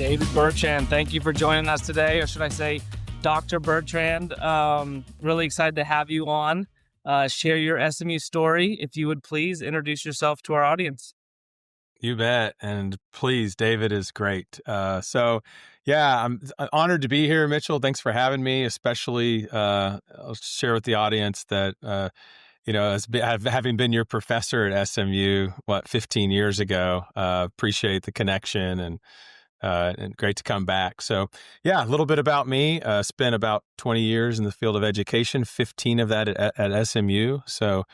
David Bertrand, thank you for joining us today, or should I say Dr. Bertrand. Really excited to have you on. Share your SMU story. If you would please introduce yourself to our audience. You bet. And please, David is great. I'm honored to be here, Mitchell. Thanks for having me, especially I'll share with the audience that, having been your professor at SMU, 15 years ago, appreciate the connection and great to come back. So, a little bit about me. Spent about 20 years in the field of education, 15 of that at SMU. So,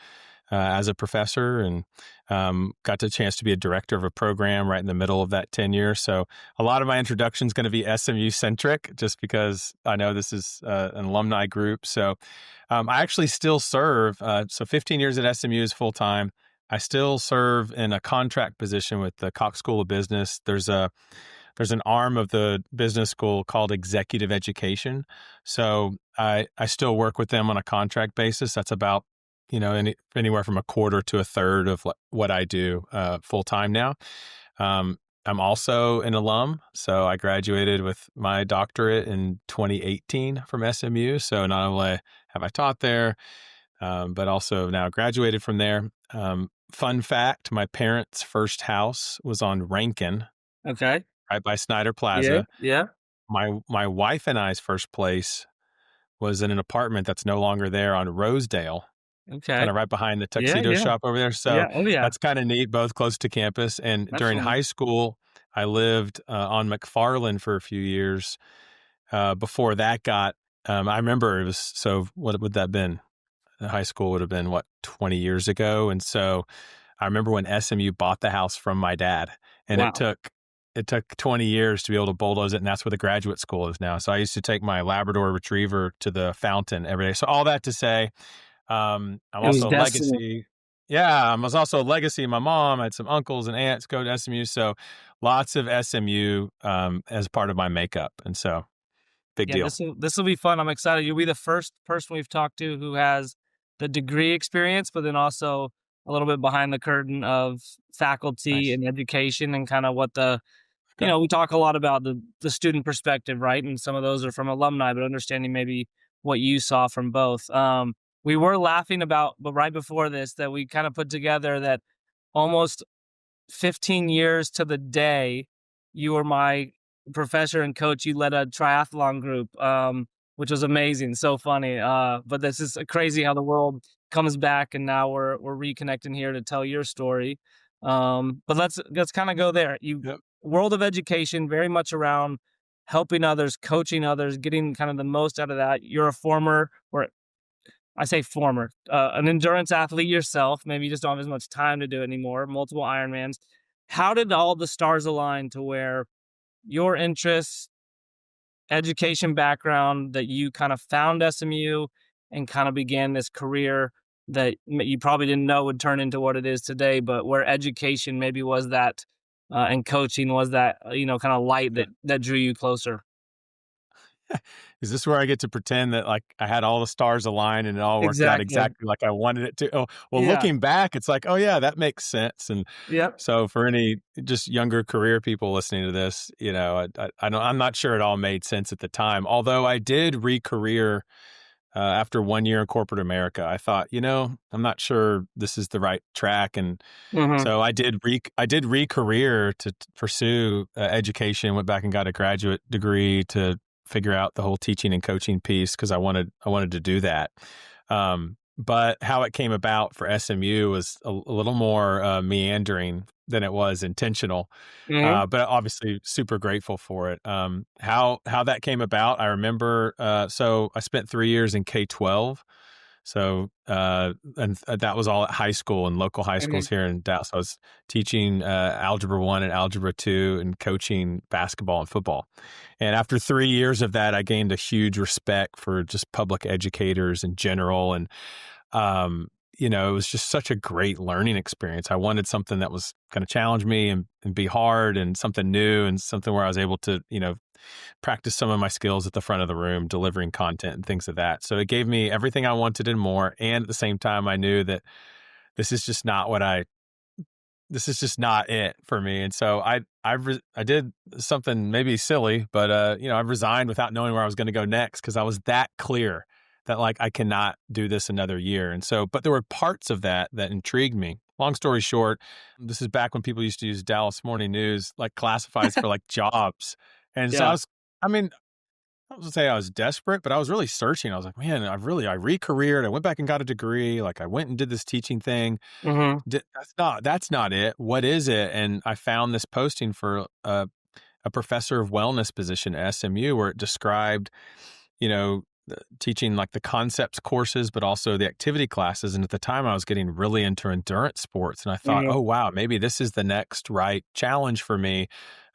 as a professor, and got the chance to be a director of a program right in the middle of that tenure. So a lot of my introduction is going to be SMU centric, just because I know this is an alumni group. So I actually still serve. 15 years at SMU is full time. I still serve in a contract position with the Cox School of Business. There's an arm of the business school called executive education. So I still work with them on a contract basis. That's about anywhere from a quarter to a third of what I do full time now. I'm also an alum. So I graduated with my doctorate in 2018 from SMU. So not only have I taught there, but also now graduated from there. Fun fact, my parents' first house was on Rankin. Okay. Right by Snyder Plaza. Yeah. My wife and I's first place was in an apartment that's no longer there on Rosedale. Okay. Kind of right behind the tuxedo shop over there. So that's kind of neat, both close to campus. And during high school, I lived on McFarland for a few years. Before that I remember it was, what would that have been? High school would have been, 20 years ago. And so I remember when SMU bought the house from my dad, and it took 20 years to be able to bulldoze it, and that's where the graduate school is now. So I used to take my Labrador Retriever to the fountain every day. So all that to say, I'm also a legacy. Yeah, I was also a legacy. My mom, I had some uncles and aunts go to SMU, so lots of SMU as part of my makeup, and so big deal. This will be fun. I'm excited. You'll be the first person we've talked to who has the degree experience, but then also a little bit behind the curtain of faculty and education, and kind of what we talk a lot about the student perspective, right? And some of those are from alumni, but understanding maybe what you saw from both. We were laughing about, but right before this, that we kind of put together that almost 15 years to the day, you were my professor and coach. You led a triathlon group, which was amazing. So funny. But this is crazy how the world comes back, and now we're reconnecting here to tell your story. But let's kind of go there. World of education, very much around helping others, coaching others, getting kind of the most out of that. You're a former, or I say former, an endurance athlete yourself. Maybe you just don't have as much time to do it anymore. Multiple Ironmans. How did all the stars align to where your interests, education background, that you kind of found SMU and kind of began this career that you probably didn't know would turn into what it is today, but where education maybe was that, and coaching was that, kind of light that drew you closer? Is this where I get to pretend that like I had all the stars aligned and it all worked out exactly like I wanted it to? Oh, well, looking back, it's like, oh yeah, that makes sense. And so for any just younger career people listening to this, I'm not sure it all made sense at the time. Although I did re-career after 1 year in corporate America. I thought, I'm not sure this is the right track. And so I did re-career to pursue education, went back and got a graduate degree to figure out the whole teaching and coaching piece, because I wanted to do that. But how it came about for SMU was a little more meandering than it was intentional. But obviously super grateful for it. How that came about, I remember, so I spent 3 years in K-12. So, and that was all at high school and local high schools here in Dallas. I was teaching Algebra 1 and Algebra 2 and coaching basketball and football. And after 3 years of that, I gained a huge respect for just public educators in general. And, it was just such a great learning experience. I wanted something that was going to challenge me and be hard, and something new, and something where I was able to, practice some of my skills at the front of the room, delivering content and things of that. So it gave me everything I wanted and more. And at the same time, I knew that this is just not what I this is just not it for me. And so I did something maybe silly, but I resigned without knowing where I was going to go next, because I was that clear that like I cannot do this another year. And so, but there were parts of that intrigued me. Long story short, this is back when people used to use Dallas Morning News like classifieds for like jobs. And so I mean, I was gonna say I was desperate, but I was really searching. I was like, man, I re-careered. I went back and got a degree. Like I went and did this teaching thing. That's not it. What is it? And I found this posting for a professor of wellness position at SMU, where it described, teaching like the concepts courses, but also the activity classes. And at the time I was getting really into endurance sports. And I thought, oh, wow, maybe this is the next right challenge for me.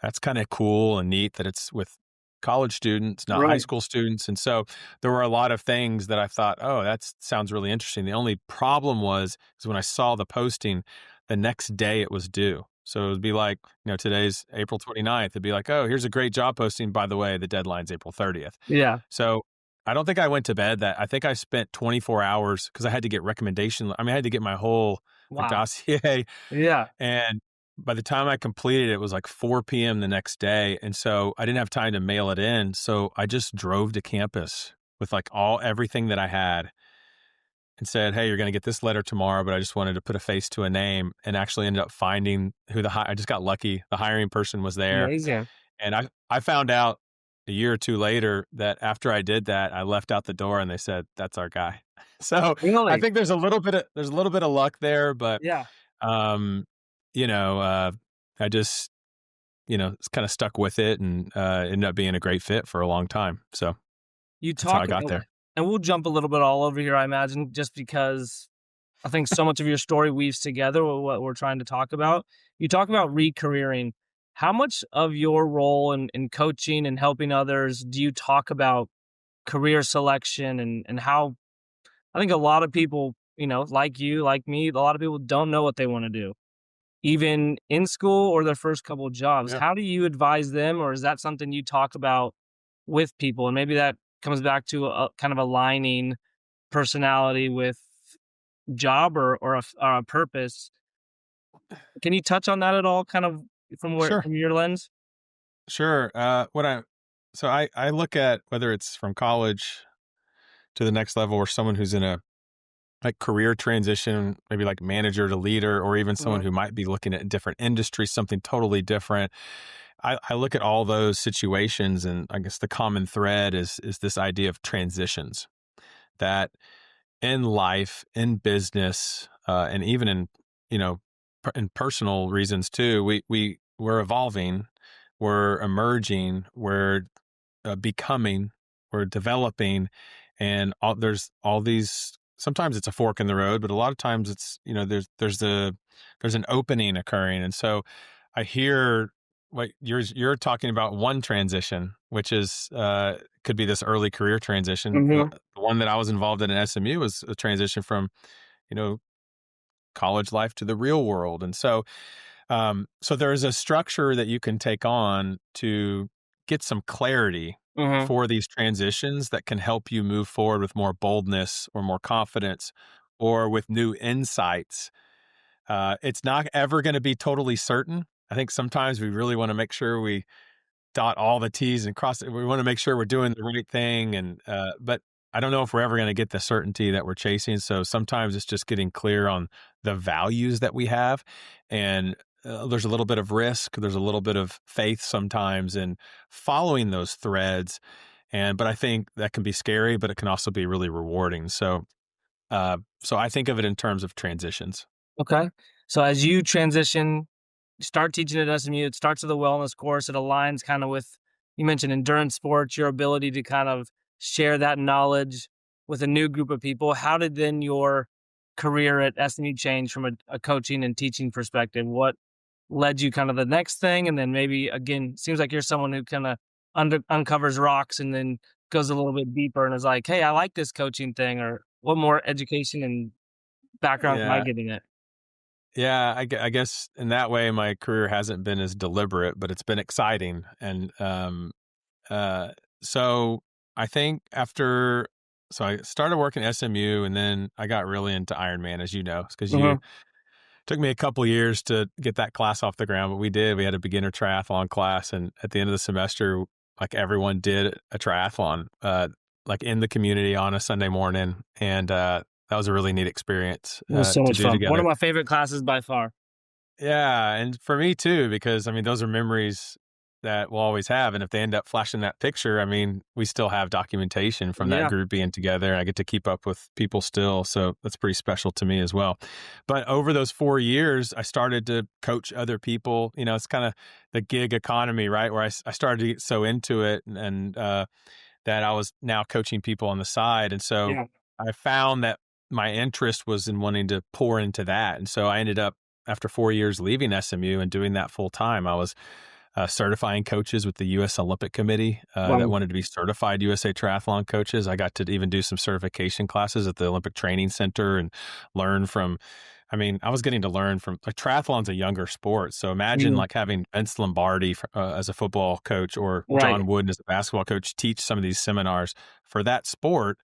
That's kind of cool and neat that it's with college students, not high school students. And so there were a lot of things that I thought, oh, that sounds really interesting. The only problem was when I saw the posting, the next day it was due. So it would be like, today's April 29th. It'd be like, oh, here's a great job posting. By the way, the deadline's April 30th. Yeah. So I don't think I went to bed I think I spent 24 hours because I had to get recommendation. I mean, I had to get my whole dossier. Yeah. And by the time I completed it, it was like 4 p.m. the next day. And so I didn't have time to mail it in. So I just drove to campus with like everything that I had and said, hey, you're going to get this letter tomorrow, but I just wanted to put a face to a name, and actually ended up finding I just got lucky. The hiring person was there. Amazing. And I found out a year or two later that after I did that, I left out the door and they said, that's our guy. So really? I think there's a little bit of luck there, but yeah. I just, kind of stuck with it and ended up being a great fit for a long time. So that's how I got there. And we'll jump a little bit all over here, I imagine, just because I think so much of your story weaves together with what we're trying to talk about. You talk about re-careering. How much of your role in coaching and helping others do you talk about career selection and how I think a lot of people, like you, like me, a lot of people don't know what they want to do, even in school or their first couple of jobs. Yeah. How do you advise them, or is that something you talk about with people? And maybe that comes back to a kind of aligning personality with job or a purpose. Can you touch on that at all, kind of from your lens? Sure. I look at whether it's from college to the next level, or someone who's in a like career transition, maybe like manager to leader, or even someone who might be looking at different industries, something totally different. I look at all those situations, and I guess the common thread is this idea of transitions, that in life, in business, and even in personal reasons too, we're evolving, we're emerging, we're becoming, we're developing, and there's all these. Sometimes it's a fork in the road, but a lot of times it's there's an opening occurring, and so I hear what you're talking about, one transition, which is could be this early career transition. The one that I was involved in at SMU was a transition from college life to the real world, and so there is a structure that you can take on to get some clarity for these transitions that can help you move forward with more boldness or more confidence or with new insights. It's not ever going to be totally certain. I think sometimes we really want to make sure we dot all the T's and cross it. We want to make sure we're doing the right thing. But I don't know if we're ever going to get the certainty that we're chasing. So sometimes it's just getting clear on the values that we have. And there's a little bit of risk. There's a little bit of faith sometimes in following those threads. But I think that can be scary, but it can also be really rewarding. So I think of it in terms of transitions. Okay. So as you transition, start teaching at SMU, it starts with a wellness course. It aligns kind of with, you mentioned endurance sports, your ability to kind of share that knowledge with a new group of people. How did then your career at SMU change from a coaching and teaching perspective? What led you kind of the next thing? And then maybe, again, seems like you're someone who kind of uncovers rocks and then goes a little bit deeper and is like, hey, I like this coaching thing, or what more education and background am I getting it? Yeah, I guess in that way, my career hasn't been as deliberate, but it's been exciting. And so I think so I started working at SMU, and then I got really into Ironman, as you know, because took me a couple years to get that class off the ground, but we did. We had a beginner triathlon class, and at the end of the semester, like everyone did a triathlon, like in the community on a Sunday morning, and that was a really neat experience It was so to much do fun. One together. of my favorite classes by far. Yeah, and for me too, because I mean, those are memories that we'll always have, and if they end up flashing that picture, I mean, we still have documentation from that Yeah. group being together, and I get to keep up with people still, so that's pretty special to me as well. But over those 4 years, I started to coach other people. You know, it's kind of the gig economy, right? Where I started to get so into it, and that I was now coaching people on the side, and so Yeah. I found that my interest was in wanting to pour into that, and so I ended up after 4 years leaving SMU and doing that full time. I was certifying coaches with the U.S. Olympic Committee that Wow. wanted to be certified USA triathlon coaches. I got to even do some certification classes at the Olympic Training Center and learn from. I mean, I was getting to learn from like triathlon's a younger sport, so imagine Mhm. like having Vince Lombardi as a football coach or Right. John Wooden as a basketball coach teach some of these seminars for that sport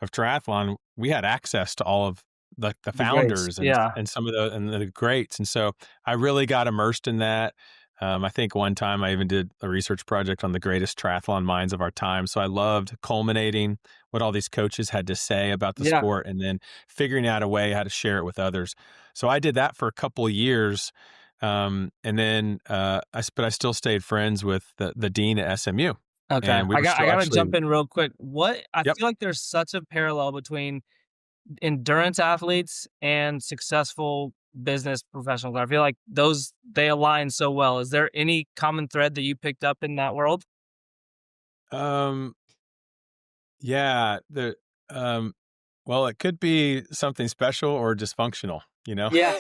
of triathlon. We had access to all of the The greats. founders Yeah. and some of the greats, and so I really got immersed in that. I think one time I even did a research project on the greatest triathlon minds of our time. So I loved culminating what all these coaches had to say about the Yeah. sport and then figuring out a way how to share it with others. So I did that for a couple of years. And then, but I still stayed friends with the dean at SMU. Okay. And we I were got I still gotta actually, jump in real quick. I yep. feel like there's such a parallel between endurance athletes and successful business professionals. I feel like they align so well. Is there any common thread that you picked up in that world? Um, yeah, um, well, it could be something special or dysfunctional, you know? Yeah,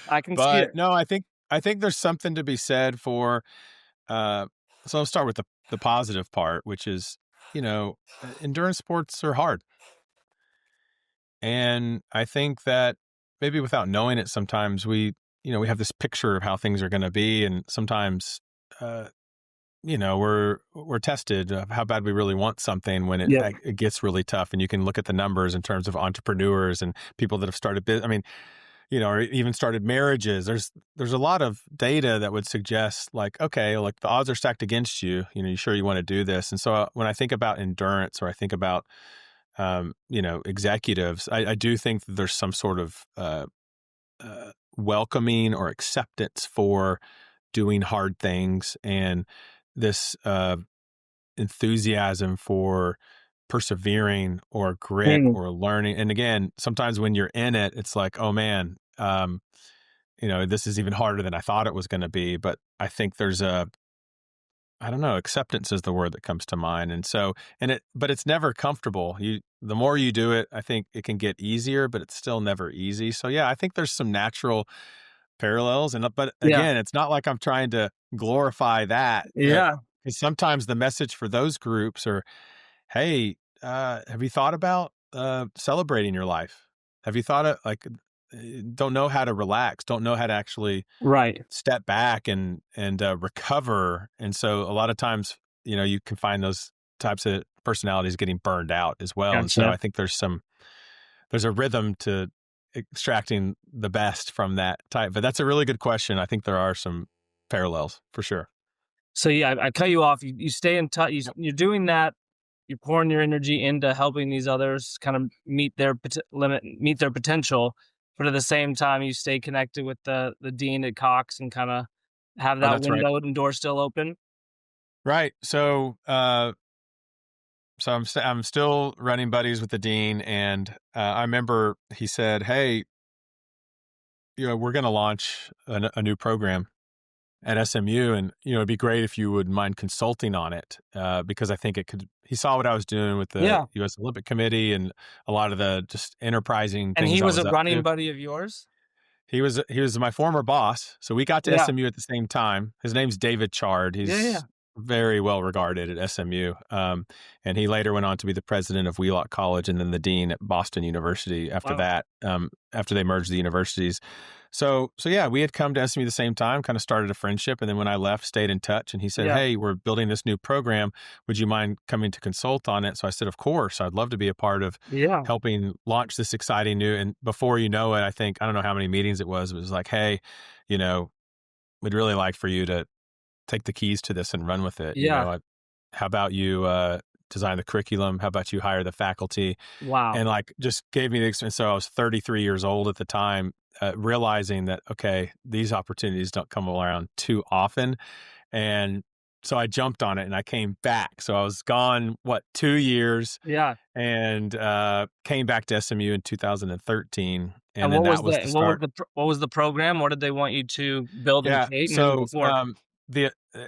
I can see But it. no, I think there's something to be said for, uh so I'll start with the positive part, which is, endurance sports are hard. And I think that maybe without knowing it, sometimes we have this picture of how things are gonna be, and sometimes, uh we're tested of how bad we really want something when it Yep. it gets really tough, and you can look at the numbers in terms of entrepreneurs and people that have started I mean, or even started marriages. There's a lot of data that would suggest like, okay, like the odds are stacked against you. You sure you want to do this? And so when I think about endurance or I think about executives, I do think that there's some sort of welcoming or acceptance for doing hard things and this enthusiasm for persevering or grit Mm, or learning. And again, sometimes when you're in it, it's like, oh man, this is even harder than I thought it was going to be. But I think there's I don't know, acceptance is the word that comes to mind. And so, but it's never comfortable. The more you do it, I think it can get easier, but it's still never easy. So yeah, I think there's some natural parallels. But yeah. again, it's not like I'm trying to glorify that. Yeah. 'Cause sometimes the message for those groups are, hey, have you thought about celebrating your life? Have you thought of like, don't know how to relax, don't know how to actually Right. step back and recover. And so a lot of times, you can find those types of personalities getting burned out as well. And so Gotcha. I think there's a rhythm to extracting the best from that type. But that's a really good question. I think there are some parallels for sure. So yeah, I cut you off. You stay in touch. Yep. You're doing that. You're pouring your energy into helping these others kind of meet their potential, but at the same time, you stay connected with the dean at Cox and kind of have Oh, that that's right. window and door still open. Right. So I'm still running buddies with the dean, and I remember he said, "Hey, we're going to launch a new program at SMU, and it'd be great if you would mind consulting on it because I think it could." He saw what I was doing with the Yeah, U.S. Olympic Committee and a lot of the just enterprising and things he I was was a up running to. buddy of yours. He was my former boss, so we got to Yeah, SMU at the same time. His name's David Chard. yeah, He's yeah. very well regarded at SMU. And he later went on to be the president of Wheelock College and then the dean at Boston University after that, after they merged the universities. So yeah, we had come to SMU the same time, kind of started a friendship. And then when I left, stayed in touch. And he said, hey, we're building this new program. Would you mind coming to consult on it? So I said, of course, I'd love to be a part of helping launch this exciting new. And before you know it, I don't know how many meetings it was like, hey, we'd really like for you to take the keys to this and run with it. How about you design the curriculum? How about you hire the faculty? Wow. And just gave me the experience. So I was 33 years old at the time, realizing that, okay, these opportunities don't come around too often. And so I jumped on it and I came back. So I was gone, 2 years? Yeah. And came back to SMU in 2013. And then what was the program? What did they want you to build and create? So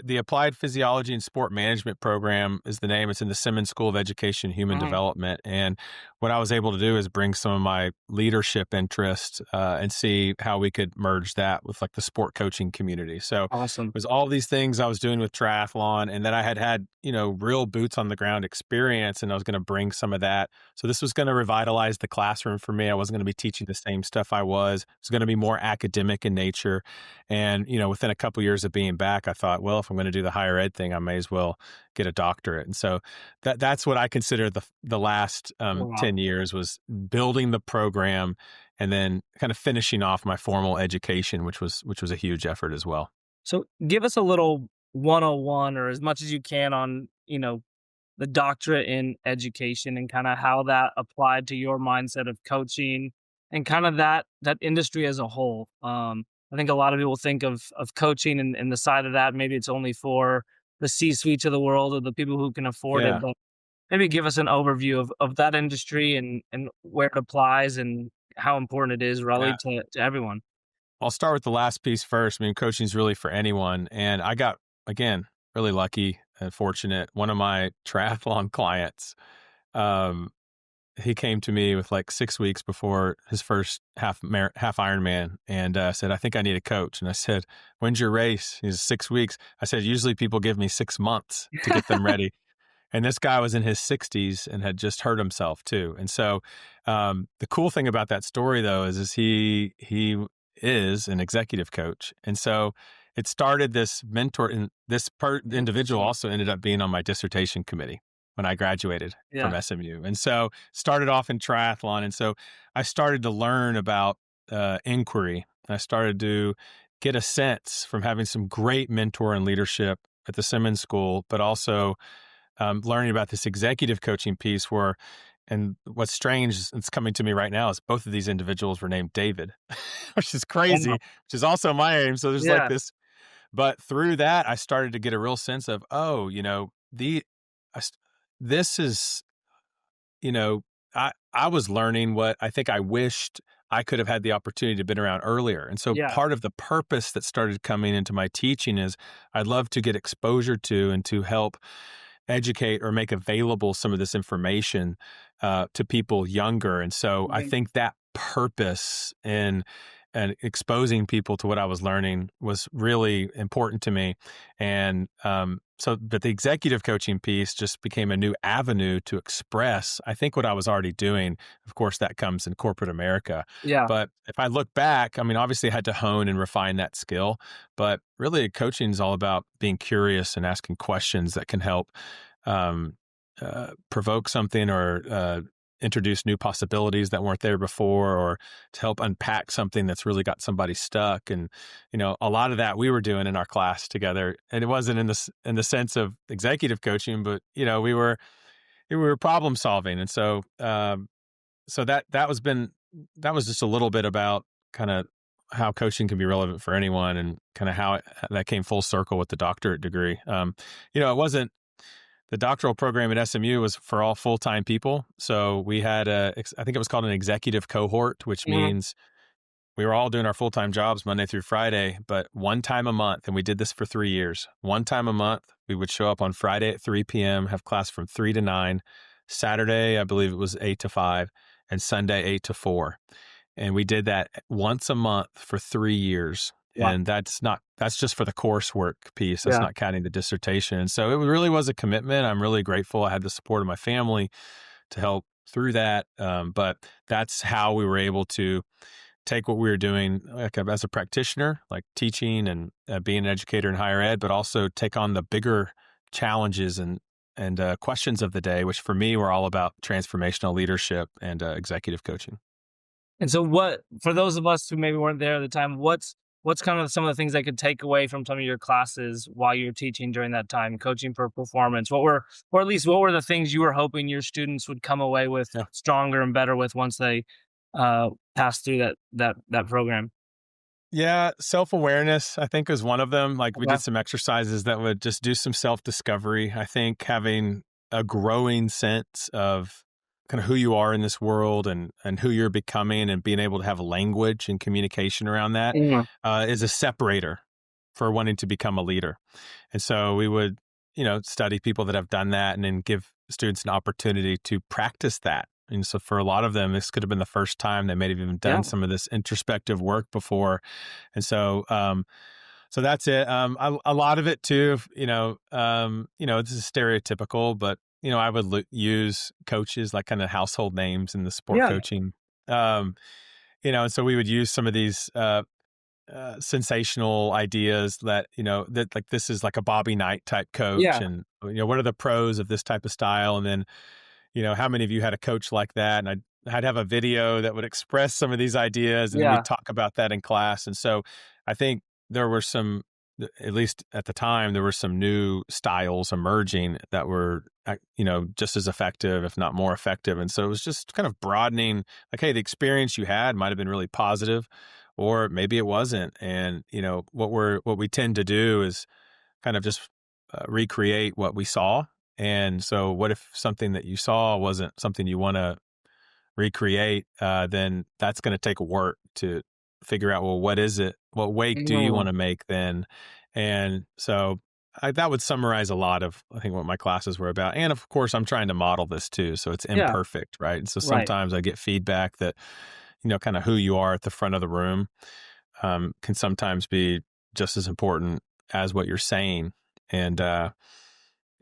the Applied Physiology and Sport Management program is the name. It's in the Simmons School of Education, Human Development. And what I was able to do is bring some of my leadership interests and see how we could merge that with the sport coaching community. So awesome. It was all these things I was doing with triathlon, and then I had real boots on the ground experience, and I was going to bring some of that. So this was going to revitalize the classroom for me. I wasn't going to be teaching the same stuff I was. It was going to be more academic in nature. And, within a couple of years of being back, I thought, well, if I'm going to do the higher ed thing, I may as well get a doctorate. And so that's what I consider the last 10 years was building the program and then kind of finishing off my formal education, which was a huge effort as well. So give us a little 101 or as much as you can on, the doctorate in education and kind of how that applied to your mindset of coaching and kind of that industry as a whole. I think a lot of people think of coaching and the side of that. Maybe it's only for the C-suites of the world or the people who can afford it. But maybe give us an overview of that industry and where it applies and how important it is really to everyone. I'll start with the last piece first. I mean, coaching is really for anyone. And I got, again, really lucky and fortunate. One of my triathlon clients, he came to me with 6 weeks before his first half Ironman and said, I think I need a coach. And I said, when's your race? He's 6 weeks. I said, usually people give me 6 months to get them ready. And this guy was in his 60s and had just hurt himself too. And so the cool thing about that story though is he is an executive coach. And so it started this mentor, and this individual also ended up being on my dissertation committee when I graduated from SMU. And so started off in triathlon. And so I started to learn about inquiry. I started to get a sense from having some great mentor and leadership at the Simmons School, but also learning about this executive coaching piece and what's strange, it's coming to me right now, is both of these individuals were named David, which is crazy, which is also my name. So there's this, but through that, I started to get a real sense of, this is, I was learning what I think I wished I could have had the opportunity to been around earlier. And so part of the purpose that started coming into my teaching is I'd love to get exposure to and to help educate or make available some of this information to people younger. And so I think that purpose in and exposing people to what I was learning was really important to me. And but the executive coaching piece just became a new avenue to express, I think, what I was already doing. Of course, that comes in corporate America. Yeah. But if I look back, I mean, obviously I had to hone and refine that skill, but really coaching is all about being curious and asking questions that can help provoke something or introduce new possibilities that weren't there before, or to help unpack something that's really got somebody stuck. And, a lot of that we were doing in our class together, and it wasn't in the sense of executive coaching, but, we were problem solving. And so, that was just a little bit about kind of how coaching can be relevant for anyone and kind of how that came full circle with the doctorate degree. It wasn't, the doctoral program at SMU was for all full-time people. So we had I think it was called an executive cohort, which means we were all doing our full-time jobs Monday through Friday, but one time a month, and we did this for 3 years. One time a month, we would show up on Friday at 3 p.m., have class from 3 to 9. Saturday, I believe it was 8 to 5, and Sunday, 8 to 4. And we did that once a month for 3 years. Wow. And that's just for the coursework piece. That's Yeah. not counting the dissertation. And so it really was a commitment. I'm really grateful. I had the support of my family to help through that. But that's how we were able to take what we were doing like as a practitioner, like teaching and being an educator in higher ed, but also take on the bigger challenges and questions of the day, which for me were all about transformational leadership and executive coaching. And so for those of us who maybe weren't there at the time, what's kind of some of the things they could take away from some of your classes while you were teaching during that time, coaching for performance? Or at least what were the things you were hoping your students would come away with Yeah. stronger and better with once they passed through that program? Yeah, self-awareness, I think, is one of them. Like we Okay. did some exercises that would just do some self-discovery. I think having a growing sense of kind of who you are in this world and who you're becoming and being able to have language and communication around that Mhm. is a separator for wanting to become a leader. And so we would, study people that have done that and then give students an opportunity to practice that. And so for a lot of them, this could have been the first time they may have even Yeah. done some of this introspective work before. And so that's it. A lot of it too, this is stereotypical, but I would use coaches like kind of household names in the sport Yeah. coaching. Um, and so we would use some of these sensational ideas that that like this is like a Bobby Knight type coach, Yeah. and what are the pros of this type of style, and then how many of you had a coach like that? And I'd have a video that would express some of these ideas, and then we'd Yeah. talk about that in class. And so I think there were at least at the time, there were some new styles emerging that were, just as effective, if not more effective. And so it was just kind of broadening, like, hey, the experience you had might have been really positive, or maybe it wasn't. And, what we tend to do is kind of just recreate what we saw. And so what if something that you saw wasn't something you want to recreate? Then that's going to take work to figure out, well, what is it? What wake do you want Mhm. to make then? And so that would summarize a lot of, I think, what my classes were about. And of course, I'm trying to model this too. So it's Yeah. imperfect, right? And so Right. sometimes I get feedback that, kind of who you are at the front of the room can sometimes be just as important as what you're saying. And, so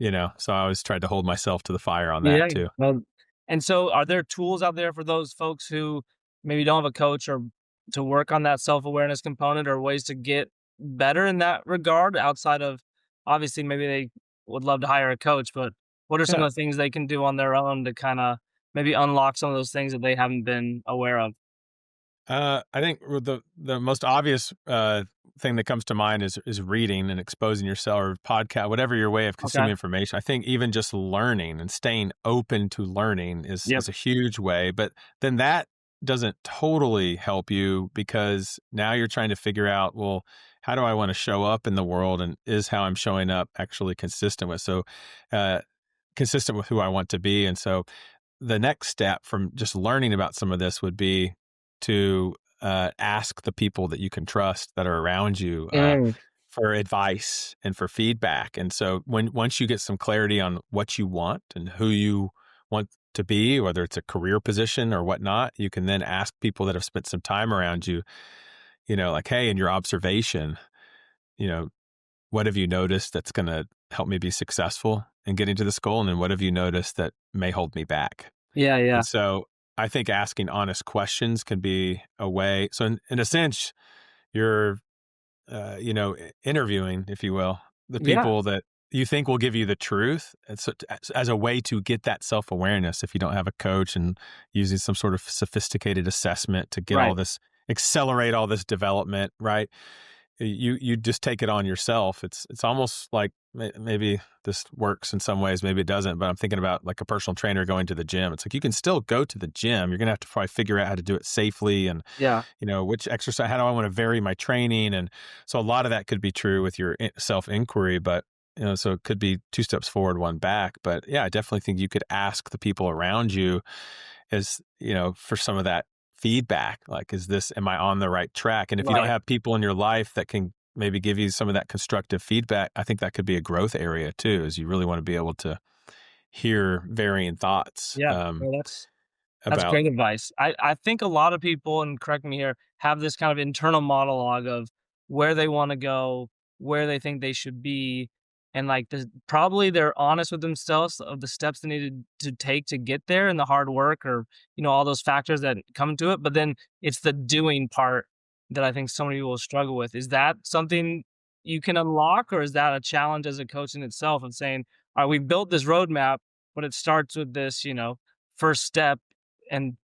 I always tried to hold myself to the fire on that Yeah. too. Well, and so are there tools out there for those folks who maybe don't have a coach or to work on that self-awareness component or ways to get better in that regard outside of obviously maybe they would love to hire a coach, but what are some Yeah. of the things they can do on their own to kind of maybe unlock some of those things that they haven't been aware of? I think the most obvious thing that comes to mind is reading and exposing yourself, or podcast, whatever your way of consuming Okay. information. I think even just learning and staying open to learning Yep. is a huge way. But then that doesn't totally help you, because now you're trying to figure out, well, how do I want to show up in the world, and is how I'm showing up actually consistent with uh, consistent with who I want to be? And so the next step from just learning about some of this would be to ask the people that you can trust that are around you Mm. for advice and for feedback. And so once you get some clarity on what you want and who you want to be, whether it's a career position or whatnot, you can then ask people that have spent some time around you, like, hey, in your observation, you know, what have you noticed that's going to help me be successful in getting to this goal? And then what have you noticed that may hold me back? Yeah, yeah. And so I think asking honest questions can be a way. So in a sense, you're, interviewing, if you will, the Yeah. people that you think will give you the truth. And so as a way to get that self-awareness, if you don't have a coach, and using some sort of sophisticated assessment to get all Right. this, accelerate all this development, right? You just take it on yourself. It's almost like maybe this works in some ways, maybe it doesn't. But I'm thinking about like a personal trainer going to the gym. It's like you can still go to the gym. You're gonna have to probably figure out how to do it safely, and Yeah. which exercise. How do I want to vary my training? And so a lot of that could be true with your self inquiry, but so it could be two steps forward, one back. But yeah, I definitely think you could ask the people around you, as for some of that feedback, like, am I on the right track? And if you don't Right. have people in your life that can maybe give you some of that constructive feedback, I think that could be a growth area too, is you really want to be able to hear varying thoughts Yeah. Well, that's about. great advice. I think a lot of people, and correct me here, have this kind of internal monologue of, where they want to go, where they think they should be, and like probably they're honest with themselves of the steps they needed to take to get there and the hard work or all those factors that come to it. But then it's the doing part that I think so many people struggle with. Is that something you can unlock, or is that a challenge as a coach in itself of saying, all right, we've built this roadmap, but it starts with this, first step and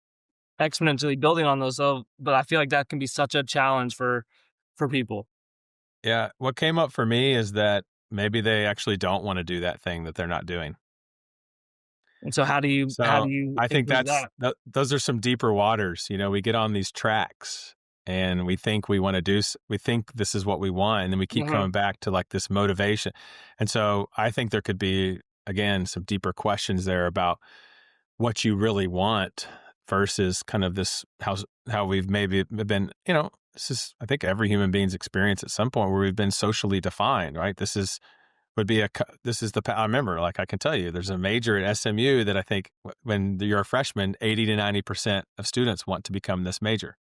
exponentially building on those. So, but I feel like that can be such a challenge for people. Yeah. What came up for me is that maybe they actually don't want to do that thing that they're not doing. And so how do you So I think improve that? those are some deeper waters. We get on these tracks and we think we want to we think this is what we want. And then we keep coming back to like this motivation. And so I think there could be, again, some deeper questions there about what you really want versus kind of this, how we've maybe been, this is, I think every human being's experience at some point where we've been socially defined, right? This is I remember, like I can tell you, there's a major at SMU that I think when you're a freshman, 80 to 90% of students want to become this major.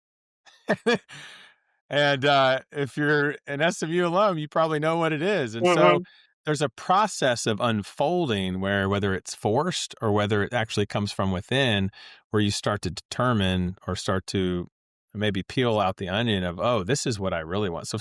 And if you're an SMU alum, you probably know what it is. And so there's a process of unfolding where whether it's forced or whether it actually comes from within, where you start to determine or start to maybe peel out the onion of, oh, this is what I really want. So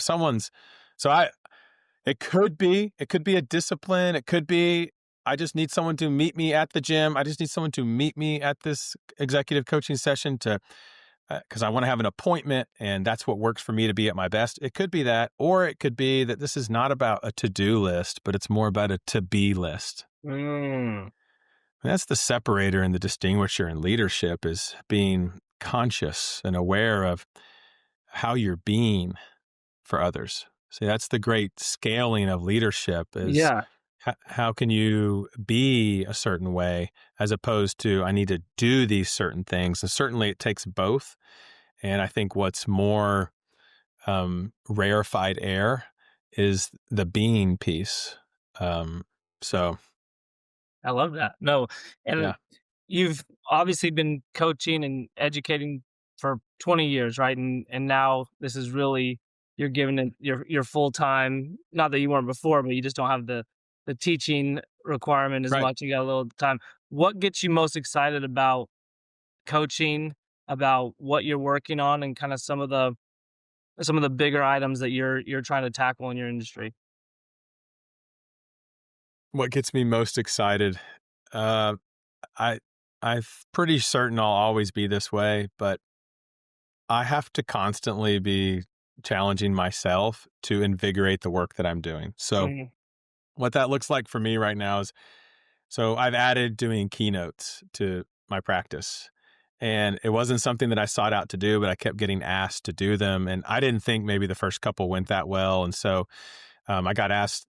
it could be a discipline. It could be, I just need someone to meet me at the gym. I just need someone to meet me at this executive coaching session because I want to have an appointment and that's what works for me to be at my best. It could be that, or it could be that this is not about a to-do list, but it's more about a to-be list. And that's the separator and the distinguisher in leadership, is being conscious and aware of how you're being for others. See, that's the great scaling of leadership is how can you be a certain way as opposed to I need to do these certain things. And certainly it takes both. And I think what's more rarefied air is the being piece. So I love that. No, and you've obviously been coaching and educating for 20 years, right? And now this is really, you're giving it your full time. Not that you weren't before, but you just don't have the teaching requirement as much. You got a little time. What gets you most excited about coaching, about what you're working on, and kind of some of the bigger items that you're trying to tackle in your industry? What gets me most excited? I'm pretty certain I'll always be this way, but I have to constantly be challenging myself to invigorate the work that I'm doing. So what that looks like for me right now is, so I've added doing keynotes to my practice. And it wasn't something that I sought out to do, but I kept getting asked to do them. And I didn't think maybe the first couple went that well. And so I got asked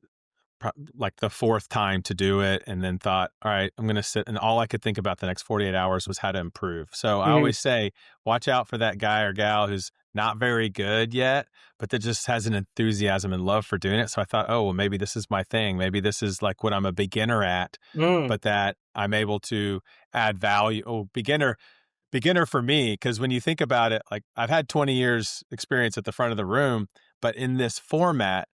like the fourth time to do it, and then thought, all right, I'm going to sit. And all I could think about the next 48 hours was how to improve. So I always say, watch out for that guy or gal who's not very good yet, but that just has an enthusiasm and love for doing it. So I thought, oh, well, maybe this is my thing. Maybe this is like what I'm a beginner at, but that I'm able to add value. Oh, beginner for me, because when you think about it, like I've had 20 years experience at the front of the room, but in this format,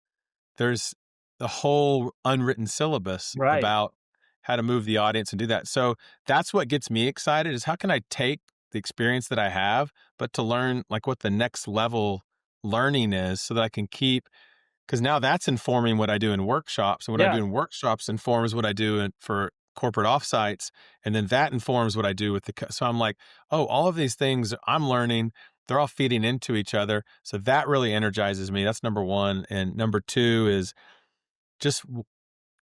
there's the whole unwritten syllabus about how to move the audience and do that. So that's what gets me excited, is how can I take the experience that I have, but to learn like what the next level learning is so that I can keep, because now that's informing what I do in workshops, and what I do in workshops informs what I do for corporate offsites. And then that informs what I do with so I'm like, oh, all of these things I'm learning, they're all feeding into each other. So that really energizes me. That's number one. And number two is just,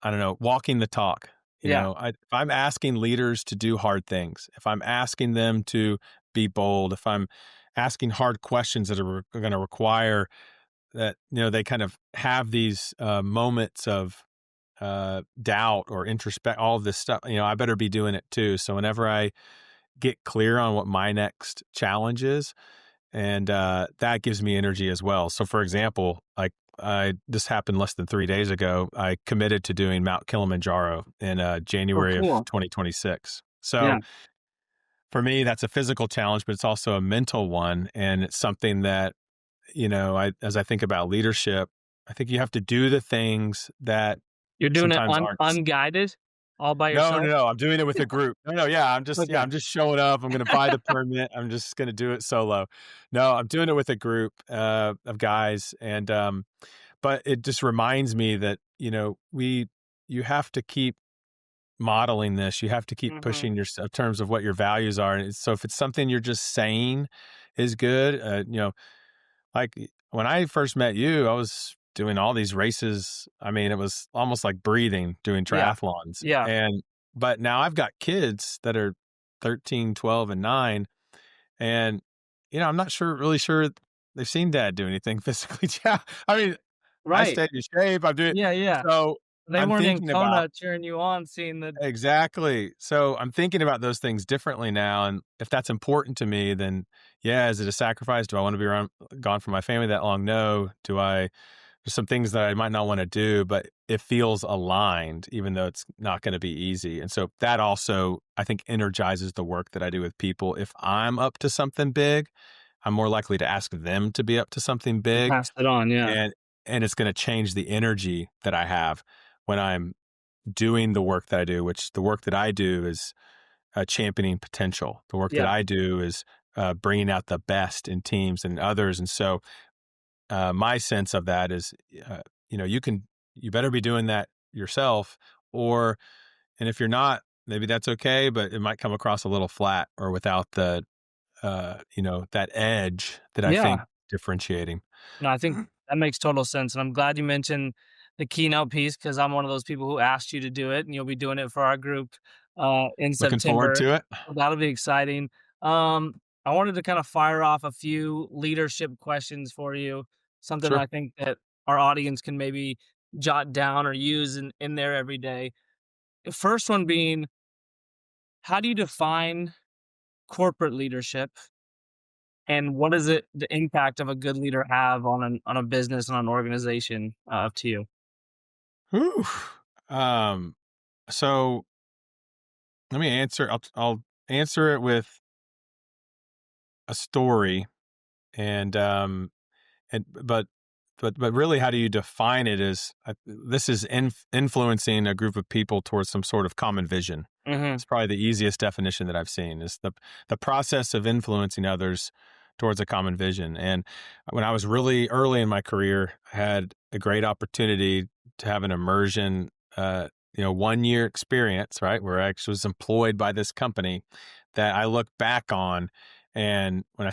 I don't know, walking the talk. If I'm asking leaders to do hard things, if I'm asking them to be bold, if I'm asking hard questions that are going to require that, they kind of have these moments of doubt or introspect, all of this stuff, I better be doing it too. So whenever I get clear on what my next challenge is, and that gives me energy as well. So for example, like this happened less than 3 days ago, I committed to doing Mount Kilimanjaro in January of 2026. So for me, that's a physical challenge, but it's also a mental one. And it's something that as I think about leadership, I think you have to do the things that You're doing it sometimes aren't. unguided, all by No, no, yourself? no, I'm doing it with a group. No, yeah, Okay. I'm just showing up. I'm gonna buy the permit. I'm just gonna do it solo. No, I'm doing it with a group, of guys, and, but it just reminds me that, you have to keep modeling this. You have to keep Mhm. pushing yourself in terms of what your values are, and so if it's something you're just saying is good, like, when I first met you, I was doing all these races. I mean, it was almost like breathing, doing Yeah. triathlons, Yeah. but now I've got kids that are 13, 12, and 9, and, I'm not really sure they've seen dad do anything physically. Yeah, I mean, I Right. stayed in shape, I'm doing Yeah, yeah. so They I'm weren't in thinking about. Kona cheering you on, seeing the Exactly. So I'm thinking about those things differently now, and if that's important to me, then yeah, is it a sacrifice? Do I want to be gone from my family that long? No. There's some things that I might not want to do, but it feels aligned, even though it's not going to be easy. And so that also, I think, energizes the work that I do with people. If I'm up to something big, I'm more likely to ask them to be up to something big, pass it on, yeah. and it's going to change the energy that I have when I'm doing the work that I do, which the work that I do is, championing potential. The work that Yeah. I do is, bringing out the best in teams and others. And so, my sense of that is, you better be doing that yourself, and if you're not, maybe that's okay, but it might come across a little flat or without that edge that I think Yeah. differentiating. No, I think that makes total sense, and I'm glad you mentioned the keynote piece because 'cause I'm one of those people who asked you to do it, and you'll be doing it for our group, in Looking forward September. to it. So that'll be exciting. I wanted to kinda fire off a few leadership questions for you, something Sure. I think that our audience can maybe jot down or use in their everyday. The first one being, how do you define corporate leadership, and what does the impact of a good leader have on a business and an organization, to you? Whew. Um, so let me answer. I'll answer it with a story, and but really, how do you define it? This is influencing a group of people towards some sort of common vision. Mhm. It's probably the easiest definition that I've seen is the process of influencing others towards a common vision. And when I was really early in my career, I had a great opportunity to have an immersion, 1 year experience, right, where I actually was employed by this company that I look back on. And when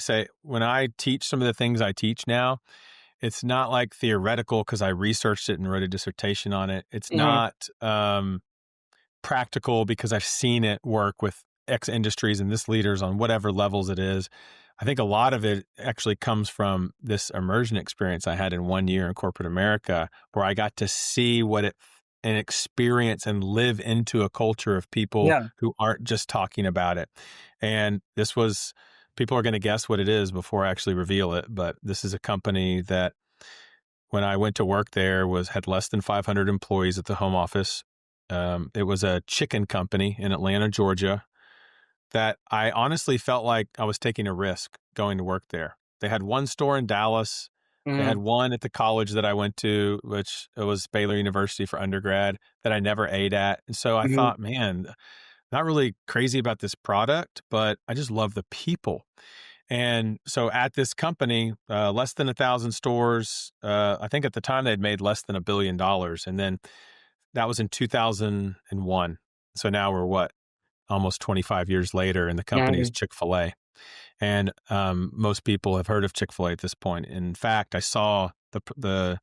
I teach some of the things I teach now, it's not like theoretical because I researched it and wrote a dissertation on it. It's Mhm. not practical because I've seen it work with X industries and this leaders on whatever levels it is. I think a lot of it actually comes from this immersion experience I had in 1 year in corporate America, where I got to see and experience and live into a culture of people Yeah. who aren't just talking about it. And people are going to guess what it is before I actually reveal it. But this is a company that when I went to work there had less than 500 employees at the home office. It was a chicken company in Atlanta, Georgia, that I honestly felt like I was taking a risk going to work there. They had one store in Dallas. They had Mhm. one at the college that I went to, which it was Baylor University for undergrad, that I never ate at. And so I Mhm. thought, man, not really crazy about this product, but I just love the people. And so at this company, less than 1,000 stores. I think at the time they'd made less than $1 billion, and then that was in 2001. So now we're what, almost 25 years later, and the company's Mhm. Chick-fil-A. And most people have heard of Chick-fil-A at this point. In fact, I saw the